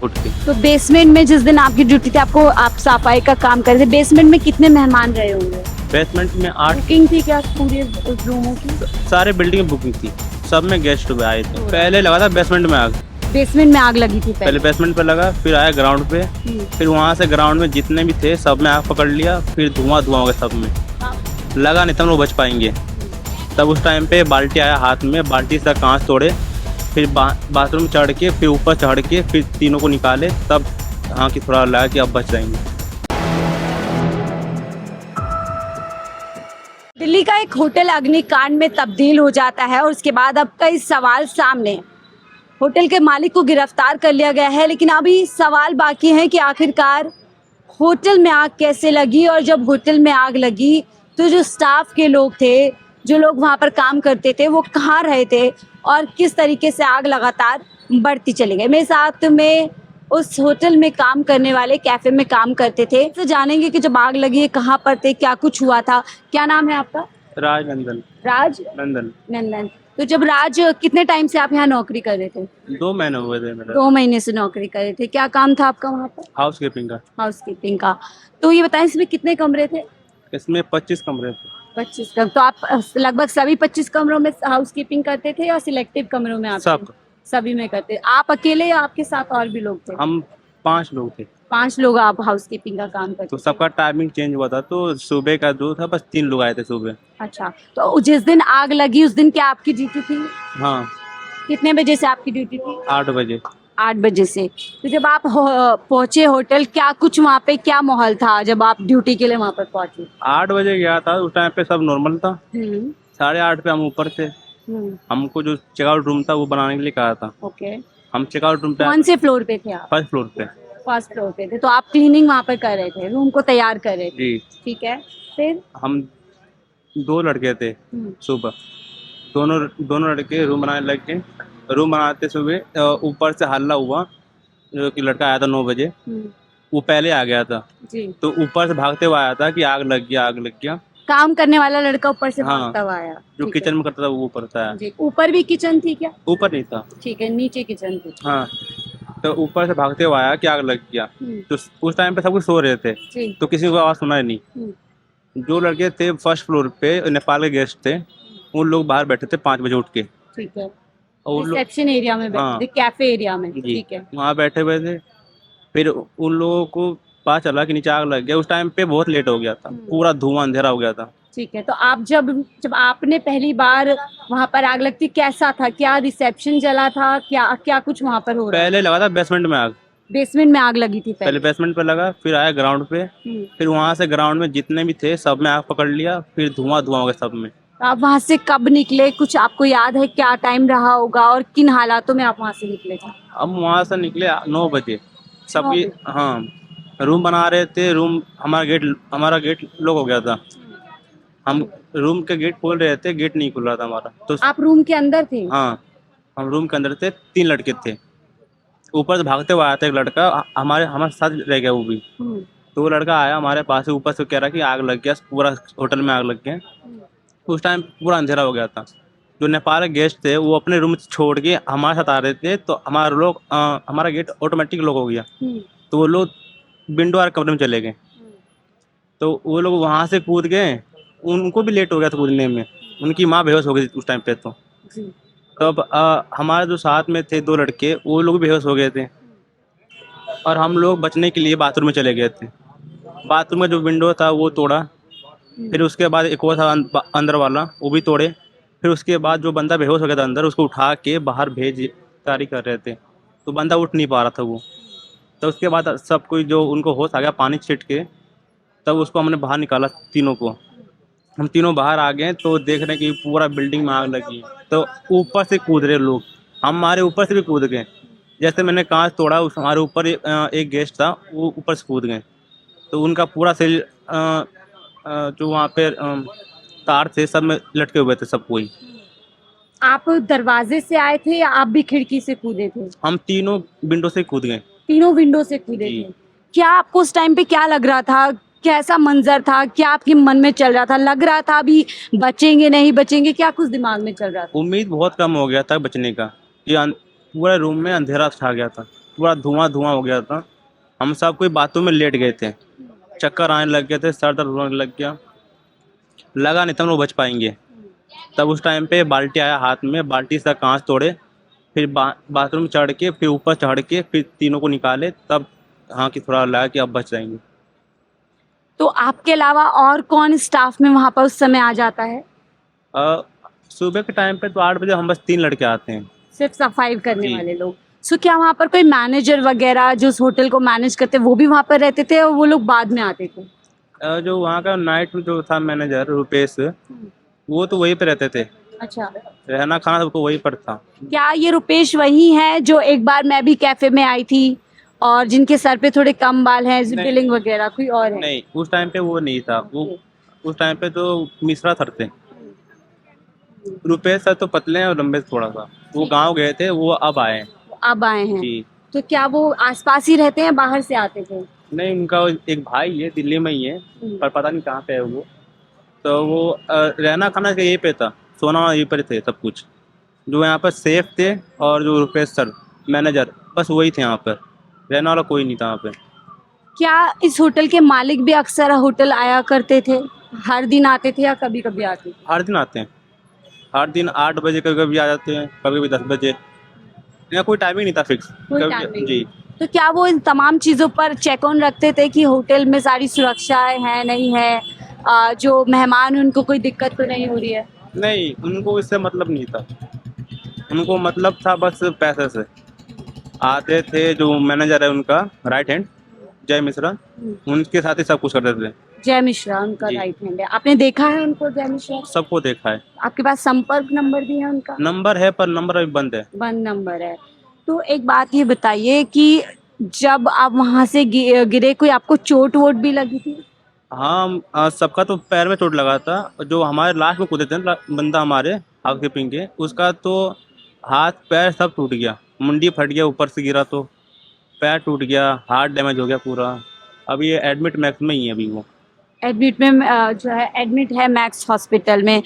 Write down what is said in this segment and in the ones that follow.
उठ के। तो बेसमेंट में जिस दिन आपकी ड्यूटी थी, आपको आप सफाई का काम कर रहे थे, बेसमेंट में कितने मेहमान रहे होंगे? बेसमेंट में 8 बुकिंग थी क्या पूरे रूमों की? सारे बिल्डिंग में बुकिंग थी, सब में गेस्ट आए थे। पहले लगा था बेसमेंट में आग, बेसमेंट में आग लगी थी पहले बेसमेंट पे लगा, फिर आया ग्राउंड पे, फिर वहाँ से ग्राउंड में जितने भी थे सब में आग पकड़ लिया, फिर धुआं धुआं हो गया सब में। लगा नहीं था लोग बच पाएंगे। तब उस टाइम पे बाल्टी आया हाथ में, बाल्टी से कांच तोड़े, फिर बाथरूम चढ़ के, फिर ऊपर चढ़ के, फिर तीनों को निकाले, तब हाँ कि थोड़ा लगा कि अब बच जाएंगे। दिल्ली का एक होटल अग्निकांड में तब्दील हो जाता है और उसके बाद अब कई सवाल सामने हैं। होटल के मालिक को गिरफ्तार कर लिया गया है, लेकिन अभी सवाल बाकी हैं कि आखिरकार होटल में आग कैसे लगी, और जब होटल में आग लगी तो जो स्टाफ के लोग थे, जो लोग वहाँ पर काम करते थे, वो कहाँ रहे थे और किस तरीके से आग लगातार बढ़ती चली गई। मेरे साथ में उस होटल में काम करने वाले, कैफे में काम करते थे, तो जानेंगे कि जब आग लगी है कहाँ पर थे, क्या कुछ हुआ था। क्या नाम है आपका? राज नंदन। राज नंदन। नंदन। तो जब राज, कितने टाइम से आप यहाँ नौकरी कर रहे थे? 2 महीने हुए थे मेरा। 2 महीने से नौकरी कर रहे थे। क्या काम था आपका वहाँ पर? हाउस कीपिंग का। हाउसकीपिंग का। तो ये बताएं, इसमें कितने कमरे थे? इसमें 25 कमरे थे। 25 कमरे। तो आप लगभग सभी 25 कमरों में हाउसकीपिंग करते थे या सिलेक्टिव कमरों में? आप सब। सभी में करते? आप अकेले या आपके साथ और भी लोग थे? हम 5 लोग थे। 5 लोग आप हाउसकीपिंग का काम करते तो थे। सबका टाइमिंग चेंज हुआ था, तो सुबह का 2 था, बस 3 लोग आए थे सुबह। अच्छा, तो जिस दिन आग लगी उस दिन क्या आपकी ड्यूटी थी? हाँ, कितने बजे से आपकी ड्यूटी थी? 8 बजे। 8 बजे से। तो जब आप पहुंचे होटल, क्या कुछ वहाँ पे क्या माहौल था जब आप ड्यूटी के लिए वहाँ पर पहुंचे? 8 बजे गया था, उस टाइम पे सब नॉर्मल था। हम्म 8:30 पे हम ऊपर थे। हमको जो चेकआउट रूम था वो बनाने के लिए कहा था। ओके। हम चेकआउट रूम पे कौन से फ्लोर पे थे आप? फर्स्ट फ्लोर पे। फर्स्ट फ्लोर पे थे। तो आप क्लीनिंग वहाँ पर कर रहे थे, रूम को तैयार कर रहे थे? जी। ठीक है। फिर? हम 2 लड़के थे सुबह, दोनों दोनों लड़के रूम बनाने लग गए। रूम बनाते सुबह ऊपर से हल्ला हुआ, जो कि लड़का आया था 9 बजे, वो पहले आ गया था। जी। तो ऊपर से भागते हुए आया था कि आग लग गया, आग लग गया। काम करने वाला लड़का ऊपर से हाँ। भागता हुआ आया? जो ठीक है। किचन में करता था वो ऊपर था। जी। ऊपर भी किचन थी क्या? ऊपर नहीं था। ठीक है, नीचे किचन थी। हाँ, तो ऊपर से भागते हुए आया कि आग लग गया। तो उस टाइम पे सब कुछ सो रहे थे, जी। तो किसी को आवाज़ सुनाई नहीं। जो लड़के थे फर्स्ट फ्लोर पे, नेपाल के गेस्ट थे, उन लोग बाहर बैठे थे 5 बजे उठ के। ठीक है। और उन लोग, रिसेप्शन एरिया में बैठे हाँ थे, कैफे एरिया में? जी, ठीक है। वहाँ बैठे हुए थे। फिर उन लोगों को पता चला कि नीचे आग लग गया। उस टाइम पे बहुत लेट हो गया था, पूरा धुआं अंधेरा हो गया था। ठीक है। तो आप जब जब आपने पहली बार वहाँ पर आग लगती, कैसा था? क्या रिसेप्शन जला था? क्या क्या कुछ वहाँ पर हो रहा? पहले लगा था बेसमेंट में आग, बेसमेंट में आग लगी थी पहले बेसमेंट पे लगा, फिर आया ग्राउंड पे, फिर वहाँ से ग्राउंड में जितने भी थे सब में आग पकड़ लिया, फिर धुआं धुआं हो गया सब में। तो आप वहाँ से कब निकले? कुछ आपको याद है? क्या टाइम रहा होगा और किन हालातों में आप वहाँ से निकले थे? अब वहाँ से निकले 9 बजे। सबकी, हाँ, रूम बना रहे थे। रूम, हमारा गेट लॉक हो गया था। हम रूम के गेट खोल रहे थे, गेट नहीं खुल रहा था हमारा। तो आप रूम के अंदर थे? हाँ, हम रूम के अंदर थे, 3 लड़के थे। ऊपर से भागते हुए आया था एक लड़का, हमारे साथ रह गया वो भी। तो वो लड़का आया हमारे पास से, ऊपर से कह रहा कि आग लग गया, पूरा होटल में आग लग गया। उस टाइम पूरा अंधेरा हो गया था। जो नेपाल के गेस्ट थे वो अपने रूम छोड़ के हमारे साथ आ रहे थे, तो हमारा गेट ऑटोमेटिक लॉक हो गया। तो वो लोग विंडो वाले कमरे में चले गए। तो वो लोग वहाँ से कूद गए, उनको भी लेट हो गया था कूदने में। उनकी माँ बेहोश हो गई उस टाइम पे। तो तब हमारे जो साथ में थे 2 लड़के, वो लोग भी बेहोश हो गए थे, और हम लोग बचने के लिए बाथरूम में चले गए थे। बाथरूम में जो विंडो था वो तोड़ा, फिर उसके बाद एक और था अंदर वाला, वो भी तोड़े। फिर उसके बाद जो बंदा बेहोश हो गया था अंदर, उसको उठा के बाहर भेज तैयारी कर रहे थे, तो बंदा उठ नहीं पा रहा था वो। तो उसके बाद सब कोई, जो उनको होश आ गया पानी छिट के, तब उसको हमने बाहर निकाला, तीनों को। हम तीनों बाहर आ गए तो देख रहे हैं कि पूरा बिल्डिंग में आग लगी है। तो ऊपर से कूद रहे लोग, हमारे ऊपर से भी कूद गए। जैसे मैंने कांच तोड़ा, उस हमारे ऊपर एक गेस्ट था, वो ऊपर से कूद गए। तो उनका पूरा सेल, जो वहाँ पे तार थे, सब में लटके हुए थे सब कोई। आप दरवाजे से आए थे या आप भी खिड़की से कूदे थे? हम तीनों विंडो से कूद गए। तीनों विंडो से कूदे जी। थे। क्या आपको उस टाइम पे क्या लग रहा था? कैसा मंजर था? क्या आपके मन में चल रहा था? लग रहा था अभी बचेंगे नहीं बचेंगे? क्या कुछ दिमाग में चल रहा था? उम्मीद बहुत कम हो गया था बचने का, कि पूरा रूम में अंधेरा छा गया था, पूरा धुआं धुआं हो गया था। हम सब कोई बातों में लेट गए थे, चक्कर आने लग गए थे, सर दर्द होने लग गया, लगा नहीं था हम लोग बच पाएंगे। तब उस टाइम पे बाल्टी आया हाथ में, बाल्टी से कांच तोड़े, फिर बाथरूम चढ़ के, फिर ऊपर चढ़ के, फिर तीनों को निकाले, तब हाँ कि थोड़ा लगा कि अब बच जाएंगे। तो आपके अलावा और कौन स्टाफ में वहाँ पर उस समय आ जाता है? अ, सुबह के टाइम पे तो 8 बजे हम बस 3 लड़के आते हैं। सिर्फ सफाई करने जी। वाले लोग। सो क्या वहाँ पर कोई मैनेजर वगैरह जो उस होटल को मैनेज करते वो भी वहाँ पर रहते थे और वो लोग बाद में आते थे? जो वहाँ का नाइट में जो था मैनेजर रुपेश, वो तो वहीं पे रहते थे, अच्छा। रहना खाना सबको वहीं पर था। क्या ये रुपेश वही है जो एक बार मैं भी कैफे में आई थी और जिनके सर पे थोड़े कम बाल हैं, नहीं। बिलिंग वगैरह, कोई और है? नहीं, उस टाइम पे वो नहीं था, वो उस टाइम पे तो मिश्रा सर थे। रुपेश सर तो पतले हैं और लंबे थोड़ा सा, वो गांव गए थे, वो अब आए हैं। अब आए हैं। जी। तो क्या वो आसपास ही रहते हैं, बाहर से आते थे? नहीं, उनका एक भाई है, दिल्ली में ही है, पर पता नहीं कहाँ पे है वो। तो वो रहना खाना यहीं पे था, सोना यहीं पर थे सब कुछ। जो यहाँ पर सेफ थे और जो रुपेश सर मैनेजर, बस वही थे यहाँ पर, रहने वाला कोई नहीं था यहाँ पे। क्या इस होटल के मालिक भी अक्सर होटल आया करते थे? हर दिन आते थे या कभी कभी आते थे? हर दिन आते हैं, हर दिन 8 बजे कभी कभी आ जाते हैं, कभी कभी 10 बजे। यहाँ कोई टाइमिंग नहीं था फिक्स। कोई कभी टाइम नहीं। जी। तो क्या वो इन तमाम चीज़ों पर चेक ऑन रखते थे कि होटल में सारी सुरक्षाएं हैं नहीं है, जो मेहमान हैं, उनको कोई दिक्कत तो नहीं हो रही है? नहीं, उनको इससे मतलब नहीं था, उनको मतलब था बस पैसे से। आते थे, जो मैनेजर है उनका राइट हैंड जय मिश्रा, उनके साथ ही सब कुछ करते थे। जय मिश्रा उनका जी। राइट हैंड है। आपने देखा है उनको, जय मिश्रा? सबको देखा है। आपके पास संपर्क नंबर भी है उनका? नंबर है पर नंबर अभी बंद है। बंद नंबर है। तो एक बात ये बताइए कि जब आप वहां से गिरे, कोई आपको चोट वोट भी लगी थी? हाँ, सबका तो पैर में चोट लगा था। जो हमारे लास्ट में कूदे थे ना बंदा हमारे हाउस कीपिंग के, उसका तो हाथ पैर सब टूट गया, मुंडी फट गया, ऊपर से गिरा तो पैर टूट गया, हार्ट डैमेज हो गया पूरा। अभी ये एडमिट मैक्स में ही है अभी वो। एडमिट में जो है एडमिट है मैक्स हॉस्पिटल में।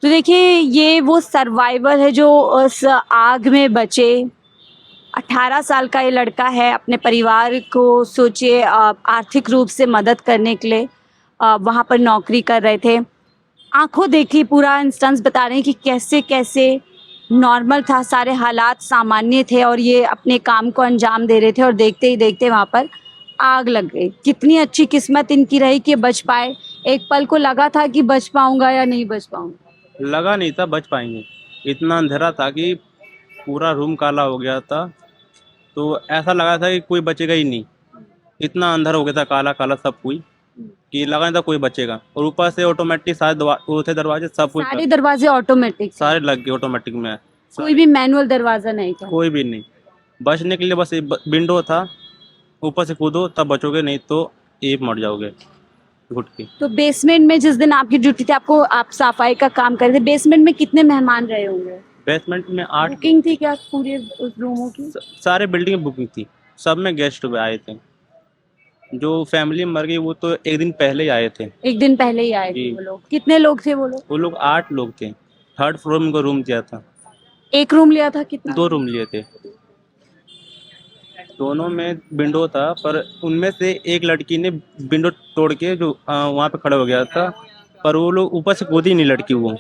तो देखिए ये वो सर्वाइवर है जो उस आग में बचे। 18 साल का ये लड़का है, अपने परिवार को सोचिए आर्थिक रूप से मदद करने के लिए वहाँ पर नौकरी कर रहे थे। आंखों देखी पूरा इंस्टेंस बता रहे हैं कि कैसे कैसे नॉर्मल था, सारे हालात सामान्य थे और ये अपने काम को अंजाम दे रहे थे और देखते ही देखते वहाँ पर आग लग गई। कितनी अच्छी किस्मत इनकी रही कि बच पाए। एक पल को लगा था कि बच पाऊंगा या नहीं बच पाऊंगा। लगा नहीं था बच पाएंगे, इतना अंधेरा था कि पूरा रूम काला हो गया था, तो ऐसा लगा था कि कोई बचेगा ही नहीं। इतना अंधेर हो गया था, काला काला सब कुछ, कि लगा नहीं था कोई बचेगा। और ऊपर से ऑटोमेटिक सारे वो थे दरवाजे, सब कुछ सारे दरवाजे ऑटोमेटिक, सारे लग गए ऑटोमेटिक में। कोई भी मैनुअल दरवाजा नहीं था? कोई भी नहीं। बचने के लिए बस विंडो था, ऊपर से कूदो तब बचोगे, नहीं तो ये मर जाओगे घुट के। तो बेसमेंट में जिस दिन आपकी ड्यूटी थी, आपको आप सफाई का काम कर रहे थे, बेसमेंट में कितने मेहमान रहे होंगे? बेसमेंट में 8 बुकिंग थी क्या पूरे उस रूमों की? सारे बिल्डिंग बुकिंग थी, सब में गेस्ट आए थे। जो फैमिली मर गई वो तो एक दिन पहले ही आए थे। एक दिन पहले ही आए थे जी। वो लोग। कितने लोग थे वो लोग? वो लोग 8 लोग थे। 3rd फ्लोर में उनको रूम दिया था। एक रूम लिया था? कितना? 2 रूम लिए थे, दोनों में विंडो था, पर उनमें से एक लड़की ने विंडो तोड़ के जो वहाँ पे खड़ा हो गया था, पर वो लोग ऊपर से कूदी नहीं लड़की, वो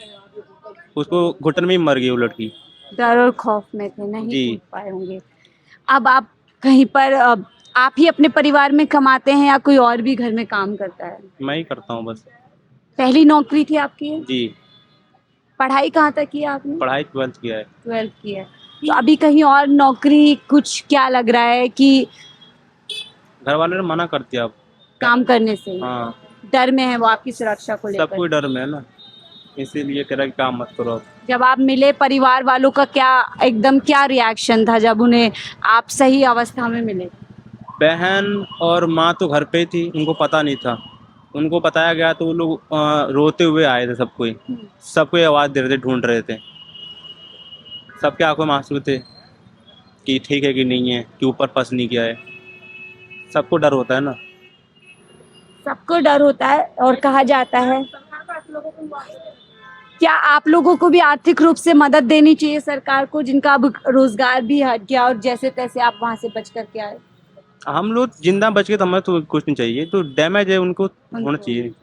उसको घुटन में ही मर गई वो लड़की। डर और खौफ में थे, नहीं जी। कूद पाए होंगे। अब आप कहीं पर आप ही अपने परिवार में कमाते हैं या कोई और भी घर में काम करता है? मैं ही करता हूँ बस। पहली नौकरी थी आपकी? जी। पढ़ाई कहाँ तक की आपने? पढ़ाई 12th किया है। 12th की है। तो अभी कहीं और नौकरी कुछ क्या लग रहा है कि घर वाले ने मना कर दिया अब। काम करने से? हाँ, डर में है वो आपकी सुरक्षा को सब लेकर? कोई डर में है ना, इसीलिए कह रहा कि काम मत करो अब। जब आप मिले परिवार वालों का क्या एकदम क्या रिएक्शन था जब उन्हें आप सही अवस्था में मिले? बहन और माँ तो घर पे ही थी, उनको पता नहीं था। उनको बताया गया तो वो लोग रोते हुए आए थे, सबको आवाज़ दे रहे थे, ढूंढ रहे थे। सबके आंखों में आंसू थे कि ठीक है कि नहीं है, कि ऊपर फंस नहीं गया है। सबको डर होता है ना। सबको डर होता है और कहा जाता है क्या आप लोगों को भी आर्थिक रूप से मदद देनी चाहिए सरकार को, जिनका अब रोजगार भी हट गया और जैसे तैसे आप वहां से बच करके आए? हम लोग जिंदा बच गए तो हमें तो कुछ नहीं चाहिए, तो डैमेज है उनको होना चाहिए।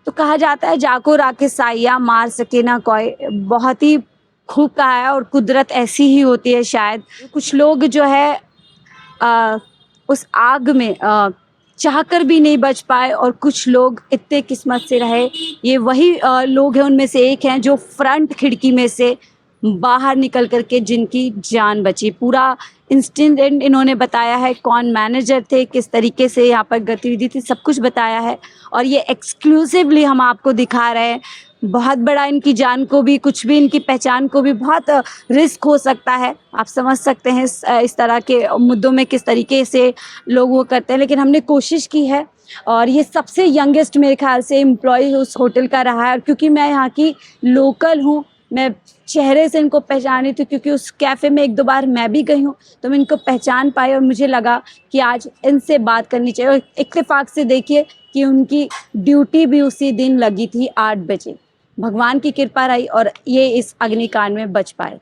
तो कहा जाता है जाको राखे साइया मार सके ना कोई, बहुत ही खूब कहा है। और कुदरत ऐसी ही होती है शायद। कुछ लोग जो है उस आग में चाहकर भी नहीं बच पाए और कुछ लोग इतने किस्मत से रहे। ये वही लोग हैं, उनमें से एक हैं जो फ्रंट खिड़की में से बाहर निकल करके जिनकी जान बची। पूरा इंसिडेंट इन्होंने बताया है, कौन मैनेजर थे, किस तरीके से यहाँ पर गतिविधि थी, सब कुछ बताया है और ये एक्सक्लूसिवली हम आपको दिखा रहे हैं। बहुत बड़ा इनकी जान को भी, कुछ भी इनकी पहचान को भी बहुत रिस्क हो सकता है। आप समझ सकते हैं इस तरह के मुद्दों में किस तरीके से लोग वो करते हैं, लेकिन हमने कोशिश की है। और ये सबसे यंगेस्ट मेरे ख्याल से एम्प्लॉय उस होटल का रहा है। और क्योंकि मैं यहाँ की लोकल हूँ, मैं चेहरे से इनको पहचानी थी क्योंकि उस कैफ़े में एक दो बार मैं भी गई हूँ, तो मैं इनको पहचान पाई और मुझे लगा कि आज इनसे बात करनी चाहिए। और इत्तेफाक से देखिए कि उनकी ड्यूटी भी उसी दिन लगी थी 8 बजे। भगवान की कृपा रही और ये इस अग्निकांड में बच पाए।